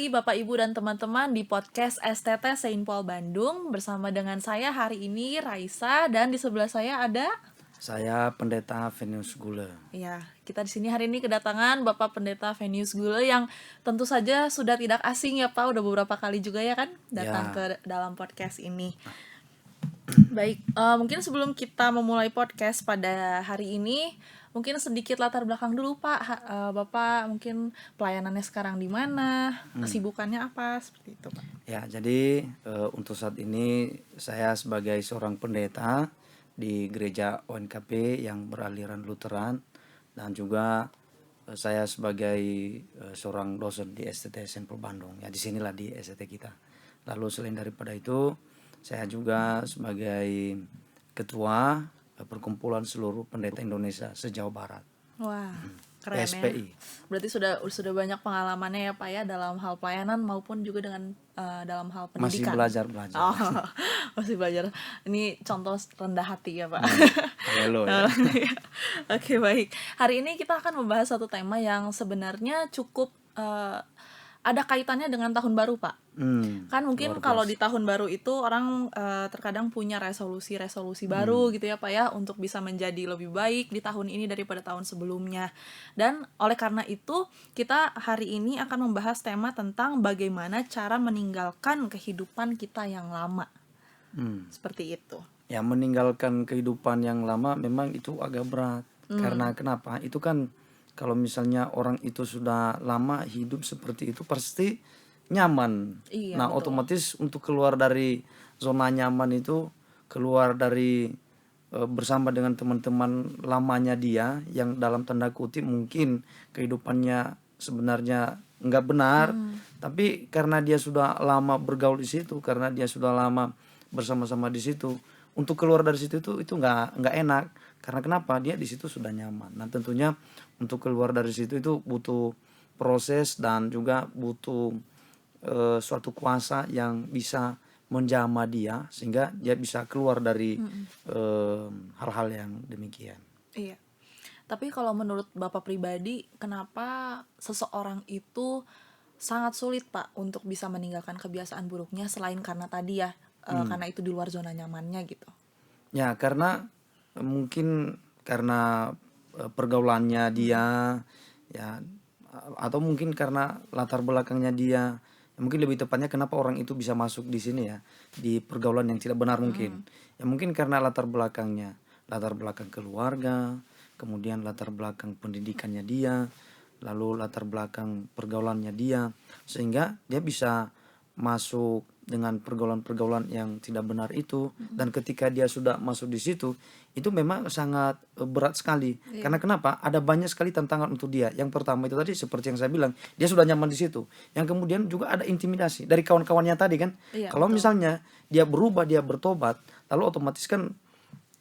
Bapak Ibu dan teman-teman di podcast STT Saint Paul Bandung. Bersama dengan saya hari ini Raisa, dan di sebelah saya ada Saya Pendeta Venus Gule. ya, kita di sini hari ini kedatangan Bapak Pendeta Venus Gule yang tentu saja sudah tidak asing ya Pak, udah beberapa kali juga ya kan datang ke dalam podcast ini. Baik, mungkin sebelum kita memulai podcast pada hari ini, mungkin sedikit latar belakang dulu Pak. Bapak mungkin pelayanannya sekarang di mana, kesibukannya apa, seperti itu Pak. Ya, jadi untuk saat ini saya sebagai seorang pendeta di gereja ONKP yang beraliran Lutheran, dan juga saya sebagai seorang dosen di STT Saint Paul Bandung. Ya, di sinilah di STT kita. Lalu selain daripada itu, saya juga sebagai ketua perkumpulan seluruh pendeta Indonesia se-Jawa Barat. Wah, keren PSPI. ya. Berarti sudah banyak pengalamannya ya Pak ya dalam hal pelayanan maupun juga dengan dalam hal Masih pendidikan. belajar. Oh, masih belajar. Ini contoh rendah hati ya Pak. Haleluya. Oke, baik. Hari ini kita akan membahas satu tema yang sebenarnya cukup ada kaitannya dengan tahun baru Pak. Kan mungkin kalau di tahun baru itu orang terkadang punya resolusi baru gitu ya Pak ya, untuk bisa menjadi lebih baik di tahun ini daripada tahun sebelumnya. Dan oleh karena itu kita hari ini akan membahas tema tentang bagaimana cara meninggalkan kehidupan kita yang lama. Seperti itu. Ya, meninggalkan kehidupan yang lama memang itu agak berat. Karena kenapa? Itu kan kalau misalnya orang itu sudah lama hidup seperti itu pasti nyaman. Iya, Nah, betul. otomatis untuk keluar dari zona nyaman itu, keluar dari bersama dengan teman-teman lamanya dia yang dalam tanda kutip mungkin kehidupannya sebenarnya nggak benar, tapi karena dia sudah lama bergaul di situ, karena dia sudah lama bersama-sama di situ, untuk keluar dari situ itu nggak enak. Karena kenapa? Dia di situ sudah nyaman. Nah, tentunya untuk keluar dari situ itu butuh proses dan juga butuh suatu kuasa yang bisa menjamah dia sehingga dia bisa keluar dari hal-hal yang demikian. Iya. Tapi kalau menurut Bapak pribadi, kenapa seseorang itu sangat sulit Pak untuk bisa meninggalkan kebiasaan buruknya selain karena tadi ya, karena itu di luar zona nyamannya gitu? Ya, karena mungkin karena pergaulannya dia, ya, atau mungkin karena latar belakangnya dia. Mungkin lebih tepatnya kenapa orang itu bisa masuk di sini ya, di pergaulan yang tidak benar mungkin. Ya mungkin karena latar belakangnya, latar belakang keluarga, kemudian latar belakang pendidikannya dia, lalu latar belakang pergaulannya dia, sehingga dia bisa masuk dengan pergaulan-pergaulan yang tidak benar itu. Dan ketika dia sudah masuk di situ, itu memang sangat berat sekali. Karena kenapa? Ada banyak sekali tantangan untuk dia. Yang pertama itu tadi seperti yang saya bilang, dia sudah nyaman di situ. Yang kemudian juga ada intimidasi dari kawan-kawannya tadi kan. Iya, Kalau betul. misalnya dia berubah, dia bertobat, lalu otomatis kan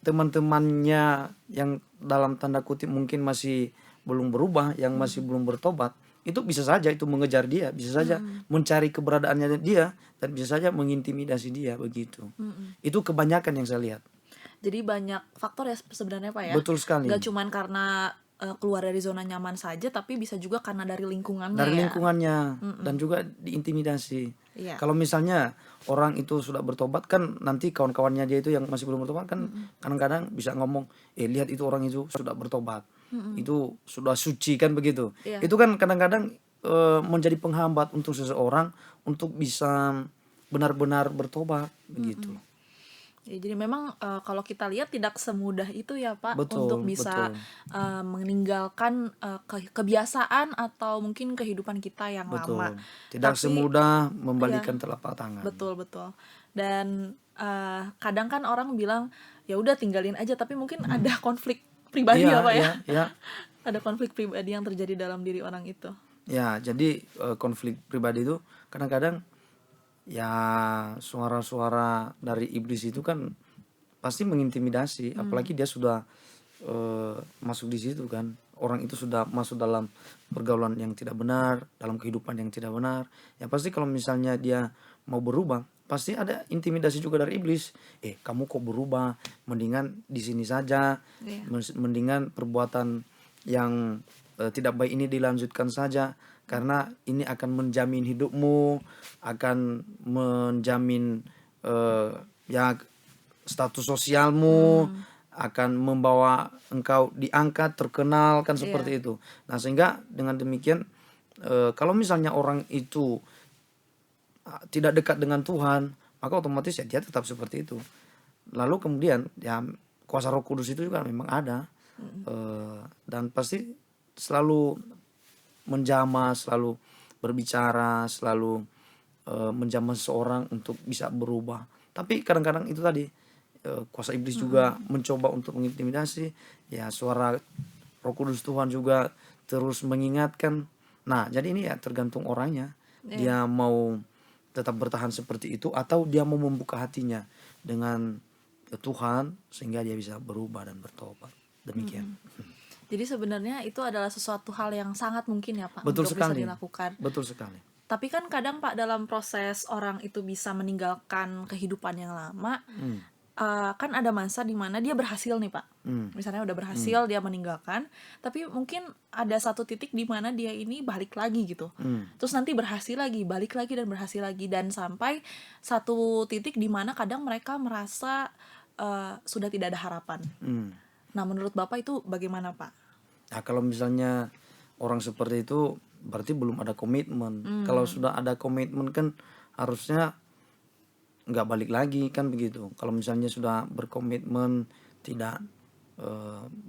teman-temannya yang dalam tanda kutip mungkin masih belum berubah, yang masih belum bertobat, itu bisa saja itu mengejar dia, bisa saja mencari keberadaannya dia, dan bisa saja mengintimidasi dia begitu. Itu kebanyakan yang saya lihat. Jadi banyak faktor ya sebenarnya Pak ya. Betul sekali. Gak cuman karena keluar dari zona nyaman saja, tapi bisa juga karena dari lingkungannya Dari ya. lingkungannya dan juga diintimidasi. Iya. Kalau misalnya orang itu sudah bertobat kan nanti kawan-kawannya dia itu yang masih belum bertobat kan kadang-kadang bisa ngomong, lihat itu orang itu sudah bertobat. Itu sudah suci kan begitu. Iya. Itu kan kadang-kadang menjadi penghambat untuk seseorang untuk bisa benar-benar bertobat begitu. Ya, jadi memang kalau kita lihat tidak semudah itu ya Pak. Betul, untuk bisa meninggalkan kebiasaan atau mungkin kehidupan kita yang lama. Tidak Tapi semudah membalikan telapak tangan. betul. Dan kadang kan orang bilang ya udah tinggalin aja, tapi mungkin ada konflik pribadi ya Pak ya. Iya. Ada konflik pribadi yang terjadi dalam diri orang itu. Ya, jadi konflik pribadi itu kadang-kadang ya suara-suara dari iblis itu kan pasti mengintimidasi, apalagi dia sudah masuk di situ kan. Orang itu sudah masuk dalam pergaulan yang tidak benar, dalam kehidupan yang tidak benar. Ya pasti kalau misalnya dia mau berubah, pasti ada intimidasi juga dari iblis. Kamu kok berubah? Mendingan di sini saja. Mendingan perbuatan yang tidak baik ini dilanjutkan saja. karena ini akan menjamin hidupmu, akan menjamin ya status sosialmu, akan membawa engkau diangkat, terkenal, kan Iya. seperti itu. Nah, sehingga dengan demikian kalau misalnya orang itu tidak dekat dengan Tuhan, maka otomatis ya dia tetap seperti itu. Lalu kemudian ya kuasa Roh Kudus itu juga memang ada, dan pasti selalu menjamah, selalu berbicara, selalu menjamah seseorang untuk bisa berubah. Tapi kadang-kadang itu tadi kuasa iblis juga mencoba untuk mengintimidasi. Ya, suara Roh Kudus Tuhan juga terus mengingatkan. Nah, jadi ini ya tergantung orangnya. Dia mau tetap bertahan seperti itu atau dia mau membuka hatinya dengan Tuhan sehingga dia bisa berubah dan bertobat. Demikian. Jadi sebenarnya itu adalah sesuatu hal yang sangat mungkin ya Pak Betul untuk bisa sekali. dilakukan. Betul sekali. Tapi kan kadang Pak dalam proses orang itu bisa meninggalkan kehidupan yang lama, kan ada masa di mana dia berhasil nih Pak. Misalnya udah berhasil dia meninggalkan, tapi mungkin ada satu titik di mana dia ini balik lagi gitu. Terus nanti berhasil lagi, balik lagi dan berhasil lagi, dan sampai satu titik di mana kadang mereka merasa sudah tidak ada harapan. Nah, menurut Bapak itu bagaimana Pak? Nah, kalau misalnya orang seperti itu berarti belum ada komitmen. Kalau sudah ada komitmen kan harusnya nggak balik lagi, kan begitu. Kalau misalnya sudah berkomitmen tidak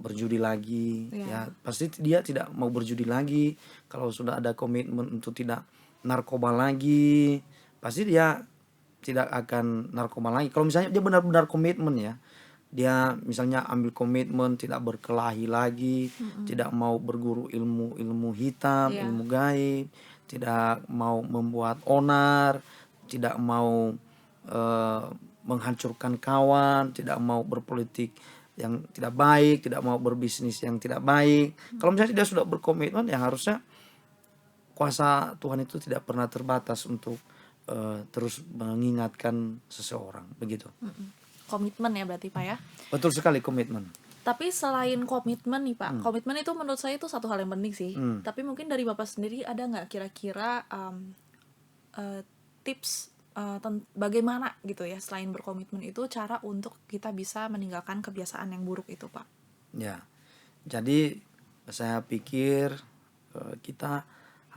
berjudi lagi, ya pasti dia tidak mau berjudi lagi. Kalau sudah ada komitmen untuk tidak narkoba lagi, pasti dia tidak akan narkoba lagi. Kalau misalnya dia benar-benar komitmen ya, dia misalnya ambil komitmen tidak berkelahi lagi, tidak mau berguru ilmu hitam, ilmu gaib, tidak mau membuat onar, tidak mau menghancurkan kawan, tidak mau berpolitik yang tidak baik, tidak mau berbisnis yang tidak baik. Kalau misalnya dia sudah berkomitmen, ya harusnya kuasa Tuhan itu tidak pernah terbatas untuk terus mengingatkan seseorang, begitu. Komitmen ya berarti Pak ya. Betul sekali, komitmen. Tapi selain komitmen nih Pak, komitmen itu menurut saya itu satu hal yang penting sih. Tapi mungkin dari Bapak sendiri ada nggak kira-kira tips bagaimana gitu ya, selain berkomitmen itu, cara untuk kita bisa meninggalkan kebiasaan yang buruk itu Pak? Ya, jadi saya pikir kita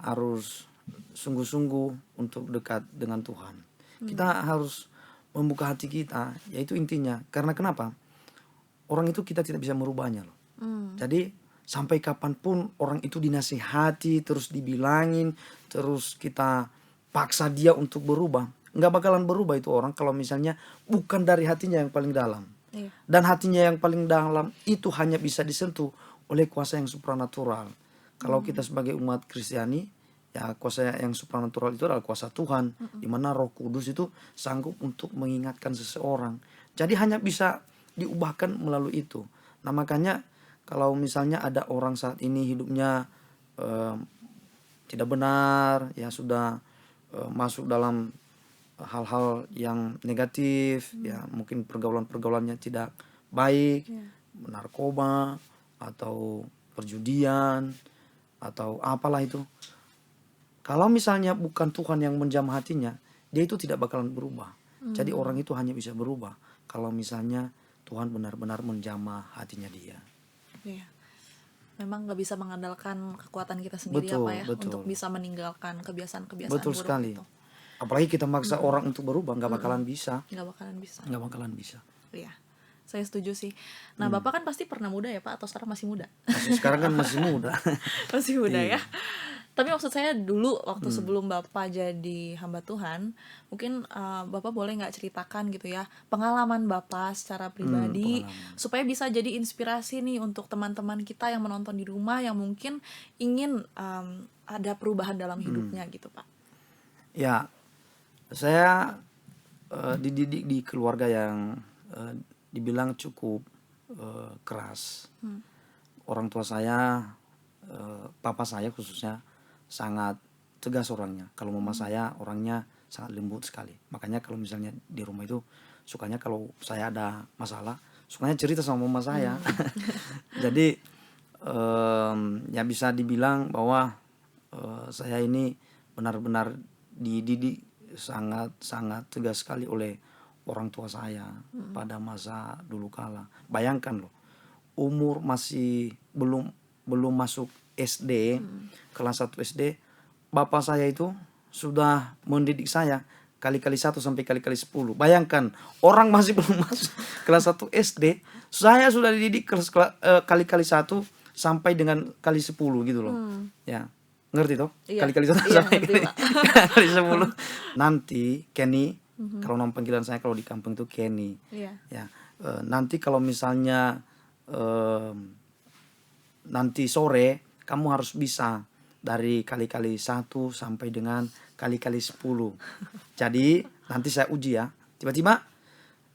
harus sungguh-sungguh untuk dekat dengan Tuhan. Kita harus membuka hati kita, yaitu intinya. Karena kenapa? Orang itu kita tidak bisa merubahnya loh. Jadi sampai kapanpun orang itu dinasihati, terus dibilangin, terus kita paksa dia untuk berubah, nggak bakalan berubah itu orang kalau misalnya bukan dari hatinya yang paling dalam. Dan hatinya yang paling dalam itu hanya bisa disentuh oleh kuasa yang supranatural. Kalau kita sebagai umat Kristiani, ya kuasa yang supranatural itu adalah kuasa Tuhan, di mana Roh Kudus itu sanggup untuk mengingatkan seseorang. Jadi hanya bisa diubahkan melalui itu. Nah, makanya kalau misalnya ada orang saat ini hidupnya tidak benar, ya sudah masuk dalam hal-hal yang negatif, ya mungkin pergaulan-pergaulannya tidak baik, narkoba atau perjudian atau apalah itu. Kalau misalnya bukan Tuhan yang menjamah hatinya, dia itu tidak bakalan berubah. Jadi orang itu hanya bisa berubah kalau misalnya Tuhan benar-benar menjamah hatinya dia. Iya. Memang nggak bisa mengandalkan kekuatan kita sendiri Betul, apa ya betul. untuk bisa meninggalkan kebiasaan-kebiasaan Betul buruk sekali. itu. Apalagi kita maksa orang untuk berubah, nggak bakalan bisa. Nggak bakalan bisa. Nggak bakalan bisa. Iya, saya setuju sih. Nah, Bapak kan pasti pernah muda ya Pak, atau sekarang masih muda? Sekarang kan masih muda. Masih muda ya. Tapi maksud saya dulu waktu sebelum Bapak jadi hamba Tuhan, mungkin Bapak boleh nggak ceritakan gitu ya pengalaman Bapak secara pribadi, supaya bisa jadi inspirasi nih untuk teman-teman kita yang menonton di rumah yang mungkin ingin ada perubahan dalam hidupnya gitu Pak. Ya, saya dididik di keluarga yang dibilang cukup keras. Orang tua saya, papa saya khususnya, sangat tegas orangnya. Kalau mama saya orangnya sangat lembut sekali. Makanya kalau misalnya di rumah itu sukanya kalau saya ada masalah, sukanya cerita sama mama saya. Jadi ya bisa dibilang bahwa saya ini benar-benar dididik sangat-sangat tegas sekali oleh orang tua saya pada masa dulu kala. Bayangkan loh, umur masih belum belum masuk SD, kelas 1 SD, bapak saya itu sudah mendidik saya kali-kali 1 sampai kali-kali 10. Bayangkan, orang masih belum masuk kelas 1 SD, saya sudah dididik kali-kali 1 sampai dengan kali 10 gitu loh. Ya. Ngerti toh? Iya. Kali-kali 1 Iya, sampai ngerti, Pak. kali 10. Nanti Kenny, kalau nama panggilan saya kalau di kampung itu Kenny. Iya. Ya, nanti kalau misalnya nanti sore kamu harus bisa dari kali-kali 1 sampai dengan kali-kali 10. Jadi nanti saya uji ya. Tiba-tiba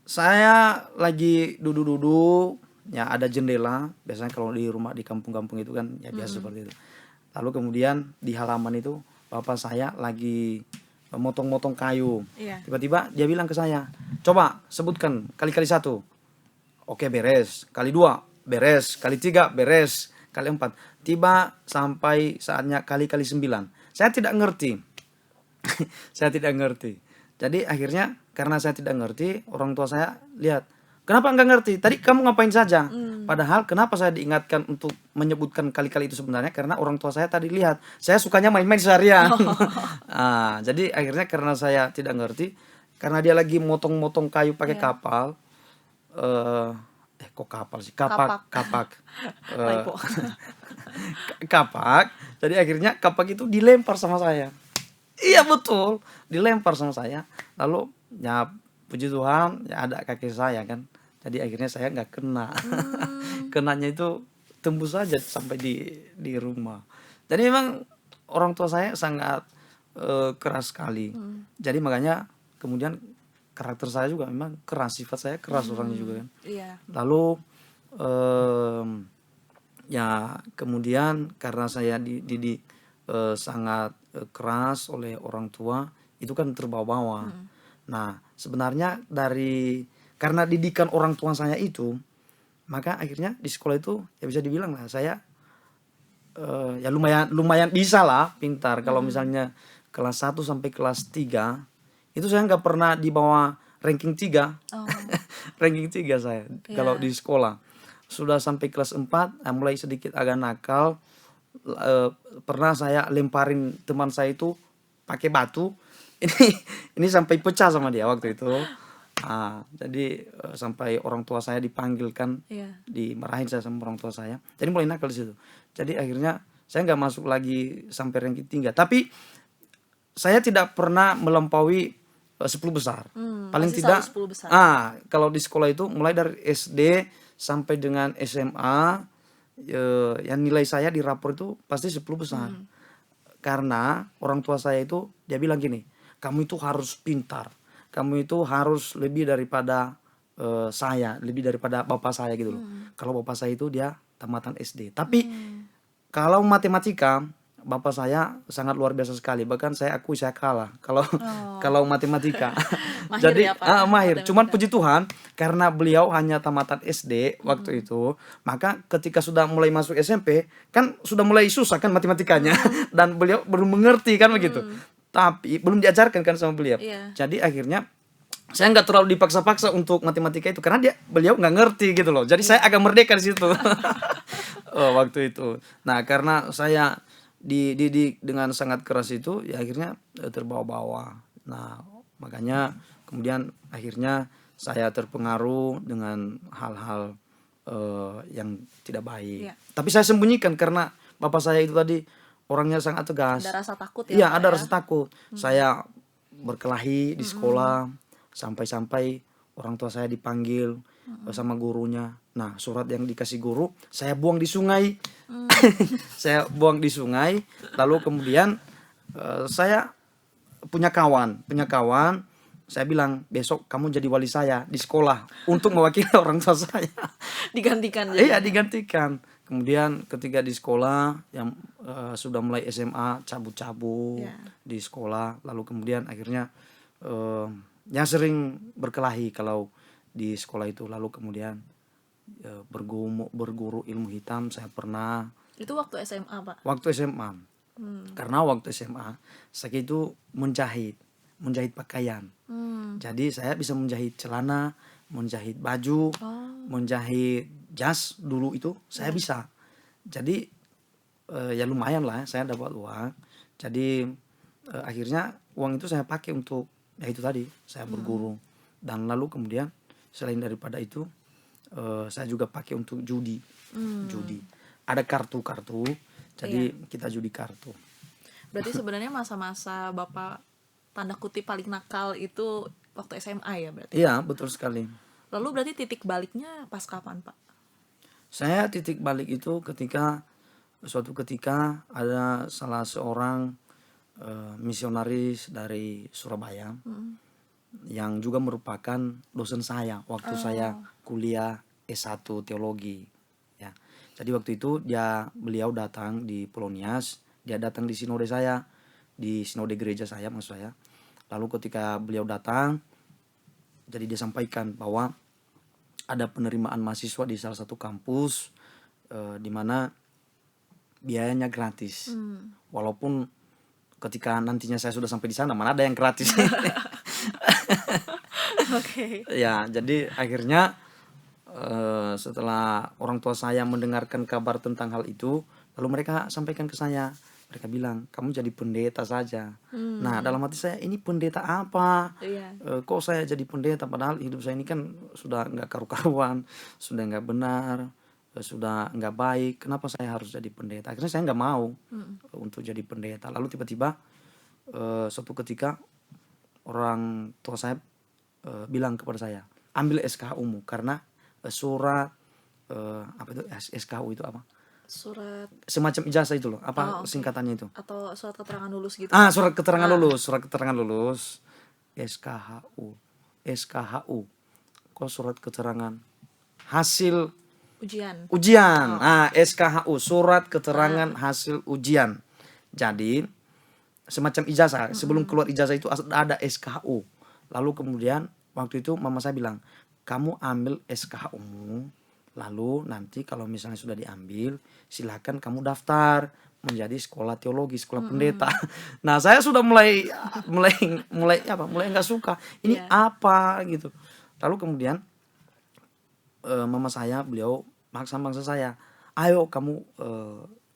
saya lagi duduk-duduk, ya ada jendela. Biasanya kalau di rumah di kampung-kampung itu kan ya biasa seperti itu. Lalu kemudian di halaman itu bapak saya lagi motong-motong kayu. Iya. Tiba-tiba dia bilang ke saya, coba sebutkan kali-kali 1. Oke, beres. Kali 2 beres. Kali 3 beres. Kali 4. Tiba sampai saatnya kali-kali 9. Saya tidak ngerti. Saya tidak ngerti. Jadi akhirnya karena saya tidak ngerti, orang tua saya lihat, kenapa enggak ngerti? Tadi kamu ngapain saja? Padahal kenapa saya diingatkan untuk menyebutkan kali-kali itu sebenarnya karena orang tua saya tadi lihat, saya sukanya main-main seharian. Jadi akhirnya karena saya tidak ngerti, karena dia lagi motong-motong kayu pakai kapal, kok kapal sih? Kapak. Typo. Kapak. Jadi akhirnya kapak itu dilempar sama saya. Iya betul, dilempar sama saya. Lalu ya puji Tuhan ya ada kaki saya kan. Jadi akhirnya saya nggak kena. Kenanya itu tembus saja sampai di rumah. Jadi memang orang tua saya sangat keras sekali. Jadi makanya kemudian karakter saya juga memang keras, sifat saya keras orangnya juga kan. Iya. Lalu ya kemudian karena saya dididik sangat keras oleh orang tua, itu kan terbawa-bawa. Nah sebenarnya karena didikan orang tua saya itu, maka akhirnya di sekolah itu ya bisa dibilang lah saya ya lumayan bisa lah pintar. Kalau misalnya kelas 1 sampai kelas 3 itu saya nggak pernah di bawah ranking 3. Ranking 3 saya kalau di sekolah. Sudah sampai kelas 4 mulai sedikit agak nakal. Pernah saya lemparin teman saya itu pakai batu. Ini sampai pecah sama dia waktu itu. Jadi sampai orang tua saya dipanggilkan, dimarahin saya sama orang tua saya. Jadi mulai nakal di situ. Jadi akhirnya saya nggak masuk lagi sampai ranking 3. Tapi saya tidak pernah melampaui 10 besar. Paling tidak 10 besar. kalau di sekolah itu mulai dari SD sampai dengan SMA, yang nilai saya di rapor itu pasti 10 besar. Karena orang tua saya itu dia bilang gini, kamu itu harus pintar, kamu itu harus lebih daripada saya, lebih daripada bapak saya gitu loh. Kalau bapak saya itu dia tamatan SD. Tapi kalau matematika bapak saya sangat luar biasa sekali. Bahkan saya akui saya kalah kalau matematika. Mahir Jadi ya, Pak, mahir. matematika. Cuman puji Tuhan karena beliau hanya tamatan SD waktu itu, maka ketika sudah mulai masuk SMP kan sudah mulai susah kan matematikanya dan beliau belum mengerti kan begitu. Tapi belum diajarkan kan sama beliau. Iya. Jadi akhirnya saya nggak terlalu dipaksa-paksa untuk matematika itu karena beliau nggak ngerti gitu loh. Jadi saya agak merdeka di situ. Waktu itu. Nah karena saya dididik dengan sangat keras itu ya akhirnya terbawa-bawa. Nah makanya kemudian akhirnya saya terpengaruh dengan hal-hal yang tidak baik. Iya. Tapi saya sembunyikan karena bapak saya itu tadi orangnya sangat tegas. Ada rasa takut ya, Iya Pak, ada ya? rasa takut. Saya berkelahi di sekolah sampai-sampai orang tua saya dipanggil sama gurunya. Nah surat yang dikasih guru saya buang di sungai. Saya buang di sungai. Lalu kemudian saya punya kawan. Saya bilang besok kamu jadi wali saya di sekolah untuk mewakili orang tua saya. Digantikan Iya digantikan. Kemudian ketika di sekolah yang sudah mulai SMA cabut-cabut di sekolah. Lalu kemudian akhirnya yang sering berkelahi kalau di sekolah itu. Lalu kemudian berguru ilmu hitam saya pernah. Itu waktu SMA, Pak? Waktu SMA. Karena waktu SMA saya itu menjahit pakaian. Jadi saya bisa menjahit celana, menjahit baju, menjahit jas dulu itu saya bisa. Jadi ya lumayan lah saya dapat uang. Jadi akhirnya uang itu saya pakai untuk ya itu tadi saya berguru. Dan lalu kemudian selain daripada itu saya juga pakai untuk judi. Ada kartu-kartu, jadi kita judi kartu. Berarti sebenarnya masa-masa Bapak tanda kutip paling nakal itu waktu SMA ya berarti? Iya, betul sekali. Lalu berarti titik baliknya pas kapan, Pak? Saya titik balik itu suatu ketika ada salah seorang misionaris dari Surabaya yang juga merupakan dosen saya waktu saya kuliah S1 teologi. Ya. Jadi waktu itu beliau datang di Polonias, dia datang di sinode saya, di sinode gereja saya maksud saya. Lalu ketika beliau datang, jadi dia sampaikan bahwa ada penerimaan mahasiswa di salah satu kampus di mana biayanya gratis. Walaupun ketika nantinya saya sudah sampai di sana, mana ada yang gratis. Oke. Ya, jadi akhirnya setelah orang tua saya mendengarkan kabar tentang hal itu, lalu mereka sampaikan ke saya. Mereka bilang, kamu jadi pendeta saja. Nah, dalam hati saya, ini pendeta apa? Iya. Kok saya jadi pendeta? Padahal hidup saya ini kan sudah nggak karu-karuan, sudah nggak benar, sudah nggak baik. Kenapa saya harus jadi pendeta? Akhirnya saya nggak mau untuk jadi pendeta. Lalu tiba-tiba suatu ketika orang tua saya bilang kepada saya, ambil SKU-mu karena surat apa itu SKU itu apa? Surat Semacam ijazah itu loh, apa singkatannya itu? atau surat keterangan lulus gitu. Surat keterangan lulus, SKHU. Kok surat keterangan hasil Ujian. SKHU, surat keterangan hasil ujian. Jadi semacam ijazah. Sebelum keluar ijazah itu ada SKHU. Lalu kemudian waktu itu mama saya bilang, kamu ambil SKHU-mu, lalu nanti kalau misalnya sudah diambil, silakan kamu daftar menjadi sekolah teologi, sekolah pendeta. Nah, saya sudah mulai nggak suka. Ini apa gitu. Lalu kemudian mama saya, beliau maksa saya, ayo kamu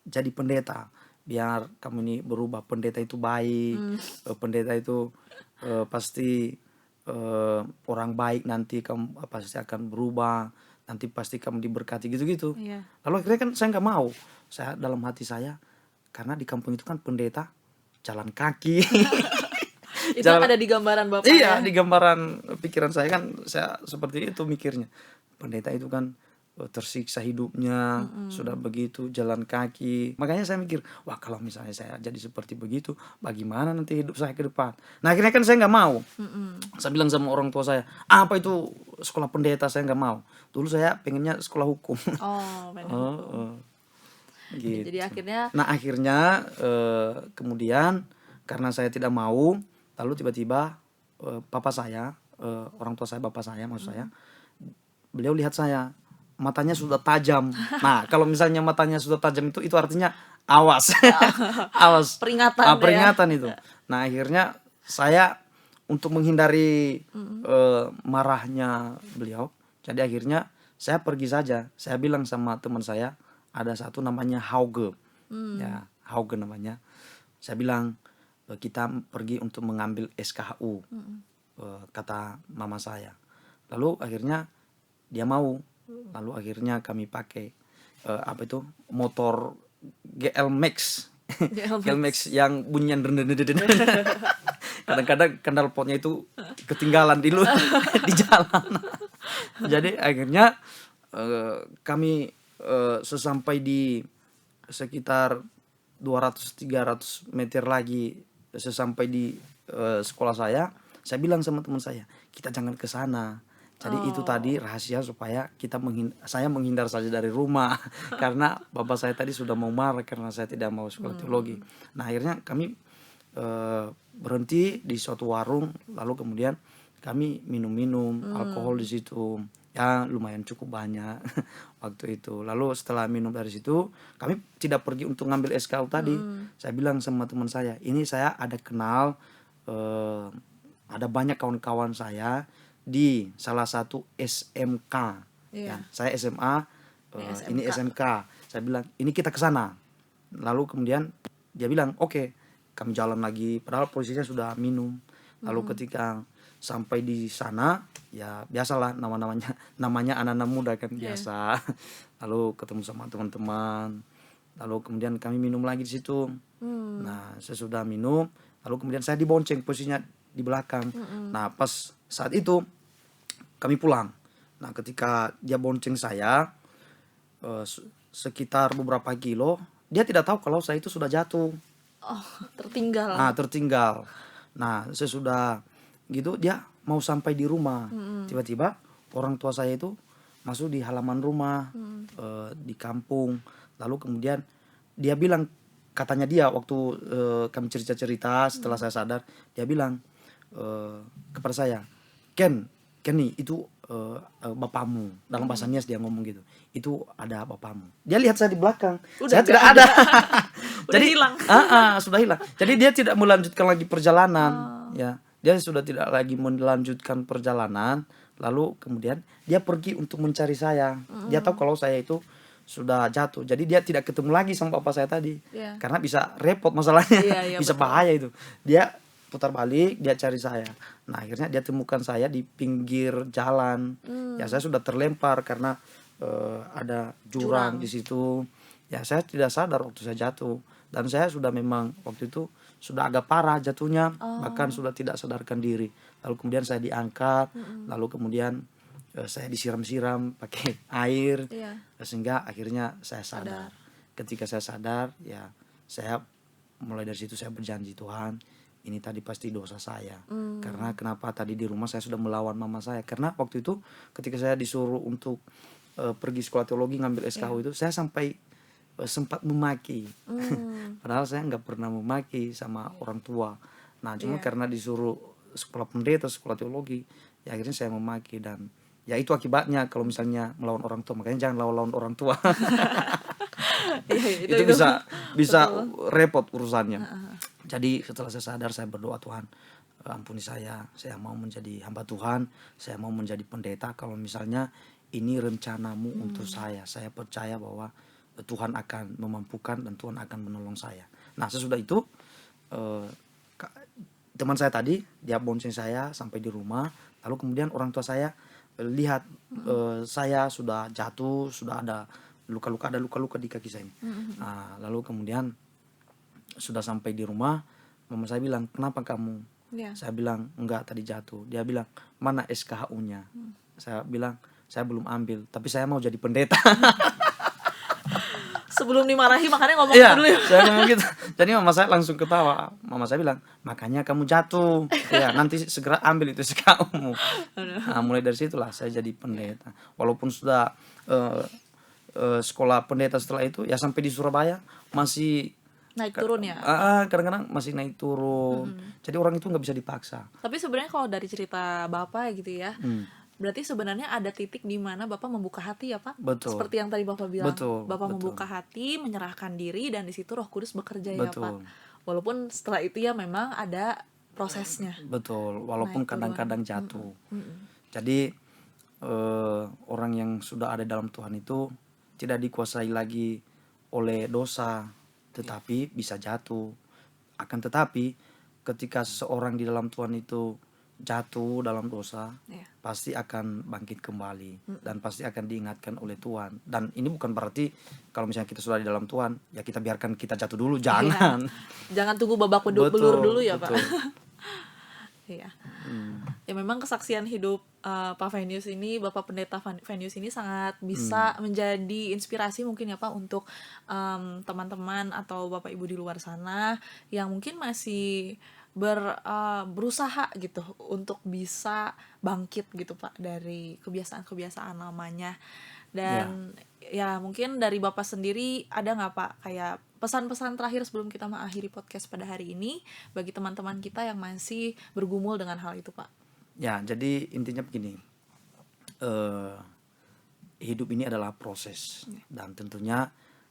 jadi pendeta, biar kamu ini berubah. Pendeta itu baik, pendeta itu pasti orang baik, nanti kamu pasti akan berubah, nanti pasti kamu diberkati gitu-gitu. Lalu akhirnya kan saya nggak mau. Saya dalam hati saya, karena di kampung itu kan pendeta jalan kaki. Itu ada di gambaran Bapak. Iya, di gambaran pikiran saya kan saya seperti itu mikirnya. Pendeta itu kan tersiksa hidupnya, sudah begitu jalan kaki. Makanya saya mikir, wah kalau misalnya saya jadi seperti begitu, bagaimana nanti hidup saya ke depan? Nah akhirnya kan saya nggak mau. Saya bilang sama orang tua saya, apa itu sekolah pendeta, saya nggak mau. Dulu saya pengennya sekolah hukum. Gitu. Jadi akhirnya. Nah akhirnya kemudian karena saya tidak mau, lalu tiba-tiba papa saya, orang tua saya, bapak saya maksud saya, beliau lihat saya, matanya sudah tajam. Nah, kalau misalnya matanya sudah tajam itu artinya awas. Awas. Peringatan itu. Nah, akhirnya saya untuk menghindari marahnya beliau, jadi akhirnya saya pergi saja. Saya bilang sama teman saya, ada satu namanya Hauge. Ya, Hauge namanya. Saya bilang, kita pergi untuk mengambil SKHU. Kata mama saya. Lalu akhirnya dia mau. Lalu akhirnya kami pakai motor GL Max. GL Max yang bunyian kadang-kadang knalpotnya itu ketinggalan di jalan. Jadi akhirnya kami sesampai di sekitar 200-300 meter lagi sesampai di sekolah saya bilang sama teman saya, kita jangan ke sana. Jadi itu tadi rahasia supaya saya menghindar saja dari rumah karena bapak saya tadi sudah mau marah karena saya tidak mau sekolah teologi. Nah akhirnya kami berhenti di suatu warung, lalu kemudian kami minum alkohol di situ. ya lumayan cukup banyak waktu itu. Lalu setelah minum dari situ, kami tidak pergi untuk ngambil SKU tadi. Saya bilang sama teman saya, ini saya ada kenal, ada banyak kawan-kawan saya di salah satu SMK. Ya, saya SMA, ini SMK. Saya bilang, ini kita ke sana. Lalu kemudian dia bilang, oke, kami jalan lagi. Padahal posisinya sudah minum. Lalu ketika sampai di sana, ya biasalah namanya anak-anak muda kan biasa. Lalu ketemu sama teman-teman. Lalu kemudian kami minum lagi di situ. Nah, sesudah minum, lalu kemudian saya dibonceng, posisinya di belakang. Nah, pas saat itu kami pulang. Nah, ketika dia bonceng saya sekitar beberapa kilo, dia tidak tahu kalau saya itu sudah jatuh. Oh, tertinggal. Tertinggal. Nah, sesudah gitu dia mau sampai di rumah. Tiba-tiba orang tua saya itu masuk di halaman rumah, di kampung. Lalu kemudian dia bilang, katanya dia waktu kami cerita-cerita setelah saya sadar, dia bilang kepada saya, Ken nih itu bapakmu. Dalam bahasa Nias dia ngomong gitu, itu ada bapakmu. Dia lihat saya di belakang, saya tidak ada. Jadi hilang. Sudah hilang. Jadi dia tidak melanjutkan lagi perjalanan. Ya, dia sudah tidak lagi melanjutkan perjalanan. Lalu kemudian dia pergi untuk mencari saya. Dia tahu kalau saya itu sudah jatuh. Jadi dia tidak ketemu lagi sama bapak saya tadi. Karena bisa repot masalahnya. Bisa betul. Bahaya itu. Dia putar balik, dia cari saya. Nah, akhirnya dia temukan saya di pinggir jalan. Ya, saya sudah terlempar karena ada jurang di situ. Ya, saya tidak sadar waktu saya jatuh. Dan saya sudah memang waktu itu sudah agak parah jatuhnya, bahkan sudah tidak sadarkan diri. Lalu kemudian saya diangkat, lalu kemudian saya disiram-siram pakai air, sehingga akhirnya saya sadar. Ketika saya sadar, ya saya mulai dari situ saya berjanji, Tuhan, ini tadi pasti dosa saya. Karena kenapa tadi di rumah saya sudah melawan mama saya. Karena waktu itu ketika saya disuruh untuk pergi sekolah teologi ngambil SKU itu, saya sampai sempat memaki. Padahal saya nggak pernah memaki sama orang tua. Nah, cuma karena disuruh sekolah pendeta, sekolah teologi, ya akhirnya saya memaki. Dan ya itu akibatnya kalau misalnya melawan orang tua. Makanya jangan lawan orang tua. itu bisa repot urusannya. Jadi setelah saya sadar, saya berdoa, Tuhan, ampuni saya mau menjadi hamba Tuhan, saya mau menjadi pendeta. Kalau misalnya ini rencanamu untuk saya percaya bahwa Tuhan akan memampukan dan Tuhan akan menolong saya. Nah, sesudah itu teman saya tadi dia bonceng saya sampai di rumah. Lalu kemudian orang tua saya lihat saya sudah jatuh, sudah ada luka-luka di kaki saya ini. Nah, lalu kemudian sudah sampai di rumah, mama saya bilang, kenapa kamu? Saya bilang, enggak, tadi jatuh. Dia bilang, mana SKHU-nya? Saya bilang, saya belum ambil, tapi saya mau jadi pendeta. Sebelum dimarahi makanya ngomong dulu ya. Saya ngomong gitu. Jadi mama saya langsung ketawa. Mama saya bilang, makanya kamu jatuh. Ya, nanti segera ambil itu SKU-mu. Nah, mulai dari situlah saya jadi pendeta. Walaupun sudah sekolah pendeta setelah itu, ya sampai di Surabaya masih naik turun ya. Kadang-kadang masih naik turun. Jadi orang itu nggak bisa dipaksa. Tapi sebenarnya kalau dari cerita Bapak gitu ya, berarti sebenarnya ada titik di mana Bapak membuka hati ya Pak. Betul. Seperti yang tadi Bapak bilang. Bapak Betul. membuka hati, menyerahkan diri, dan di situ Roh Kudus bekerja ya Pak. Walaupun setelah itu ya memang ada prosesnya. Betul. Walaupun kadang-kadang jatuh. Jadi orang yang sudah ada dalam Tuhan itu tidak dikuasai lagi oleh dosa, tetapi bisa jatuh. Akan tetapi ketika seseorang di dalam Tuhan itu jatuh dalam dosa, pasti akan bangkit kembali dan pasti akan diingatkan oleh Tuhan. Dan ini bukan berarti kalau misalnya kita sudah di dalam Tuhan, ya kita biarkan kita jatuh dulu, jangan. Jangan tunggu babak belur dulu ya Pak. Iya. Ya memang kesaksian hidup Pak Venius ini, Bapak Pendeta Venius ini sangat bisa menjadi inspirasi mungkin ya Pak untuk teman-teman atau Bapak Ibu di luar sana yang mungkin masih berusaha gitu untuk bisa bangkit gitu Pak dari kebiasaan-kebiasaan lamanya. Dan ya mungkin dari Bapak sendiri ada nggak Pak kayak pesan-pesan terakhir sebelum kita mengakhiri podcast pada hari ini bagi teman-teman kita yang masih bergumul dengan hal itu Pak? Ya, jadi intinya begini, eh, hidup ini adalah proses, dan tentunya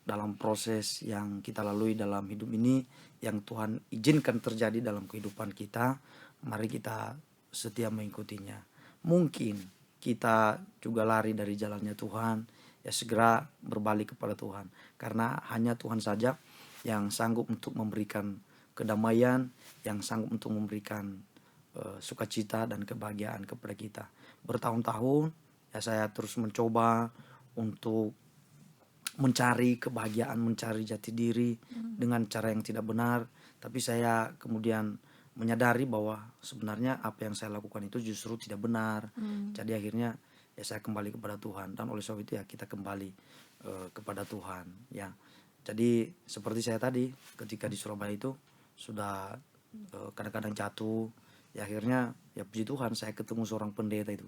dalam proses yang kita lalui dalam hidup ini yang Tuhan izinkan terjadi dalam kehidupan kita, mari kita setia mengikutinya. Mungkin kita juga lari dari jalannya Tuhan, ya segera berbalik kepada Tuhan, karena hanya Tuhan saja yang sanggup untuk memberikan kedamaian, yang sanggup untuk memberikan sukacita dan kebahagiaan kepada kita. Bertahun-tahun ya saya terus mencoba untuk mencari kebahagiaan, mencari jati diri dengan cara yang tidak benar, tapi saya kemudian menyadari bahwa sebenarnya apa yang saya lakukan itu justru tidak benar. Jadi akhirnya ya saya kembali kepada Tuhan, dan oleh sebab itu ya kita kembali kepada Tuhan ya. Jadi seperti saya tadi ketika di Surabaya itu sudah kadang-kadang jatuh, ya akhirnya ya puji Tuhan saya ketemu seorang pendeta itu.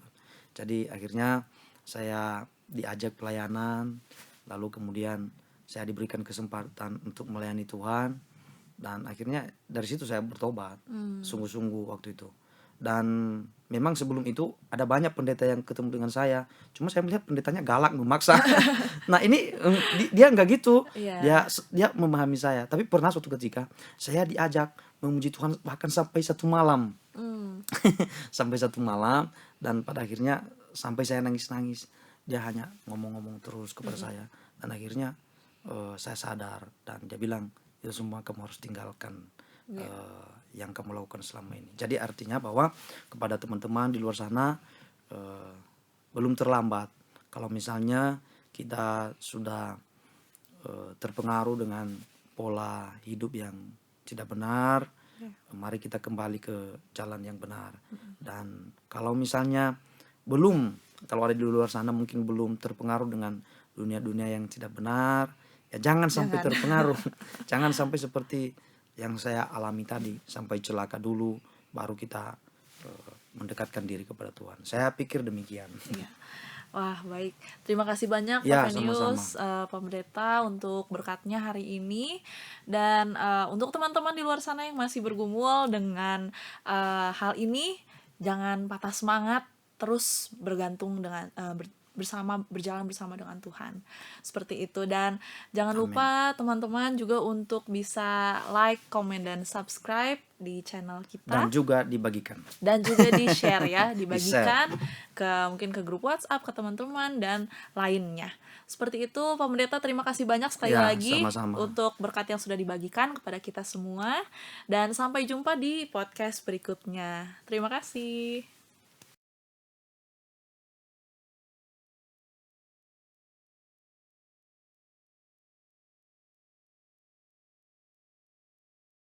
Jadi akhirnya saya diajak pelayanan, lalu kemudian saya diberikan kesempatan untuk melayani Tuhan, dan akhirnya dari situ saya bertobat sungguh-sungguh waktu itu. Dan memang sebelum itu ada banyak pendeta yang ketemu dengan saya, cuma saya melihat pendetanya galak, memaksa. Nah ini dia nggak gitu, dia memahami saya. Tapi pernah suatu ketika saya diajak memuji Tuhan bahkan sampai satu malam. Sampai satu malam, dan pada akhirnya sampai saya nangis-nangis, dia hanya ngomong-ngomong terus kepada saya, dan akhirnya saya sadar, dan dia bilang itu semua kamu harus tinggalkan yang kamu lakukan selama ini. Jadi artinya bahwa kepada teman-teman di luar sana, belum terlambat kalau misalnya kita sudah terpengaruh dengan pola hidup yang tidak benar. Mari kita kembali ke jalan yang benar. Dan kalau misalnya kalau ada di luar sana mungkin belum terpengaruh dengan dunia-dunia yang tidak benar, ya jangan sampai terpengaruh. Jangan sampai seperti yang saya alami tadi, sampai celaka dulu baru kita mendekatkan diri kepada Tuhan. Saya pikir demikian. Iya. Wah, baik. Terima kasih banyak Ya, Pak Venius, Pendeta, untuk berkatnya hari ini. Dan untuk teman-teman di luar sana yang masih bergumul dengan hal ini, jangan patah semangat, terus bergantung dengan berjalan bersama dengan Tuhan. Seperti itu. Dan jangan lupa teman-teman juga untuk bisa like, comment, dan subscribe di channel kita. Dan juga dibagikan. Dan juga di-share ya, dibagikan mungkin ke grup WhatsApp, ke teman-teman, dan lainnya. Seperti itu, Pak Pendeta, terima kasih banyak sekali lagi sama-sama untuk berkat yang sudah dibagikan kepada kita semua. Dan sampai jumpa di podcast berikutnya. Terima kasih.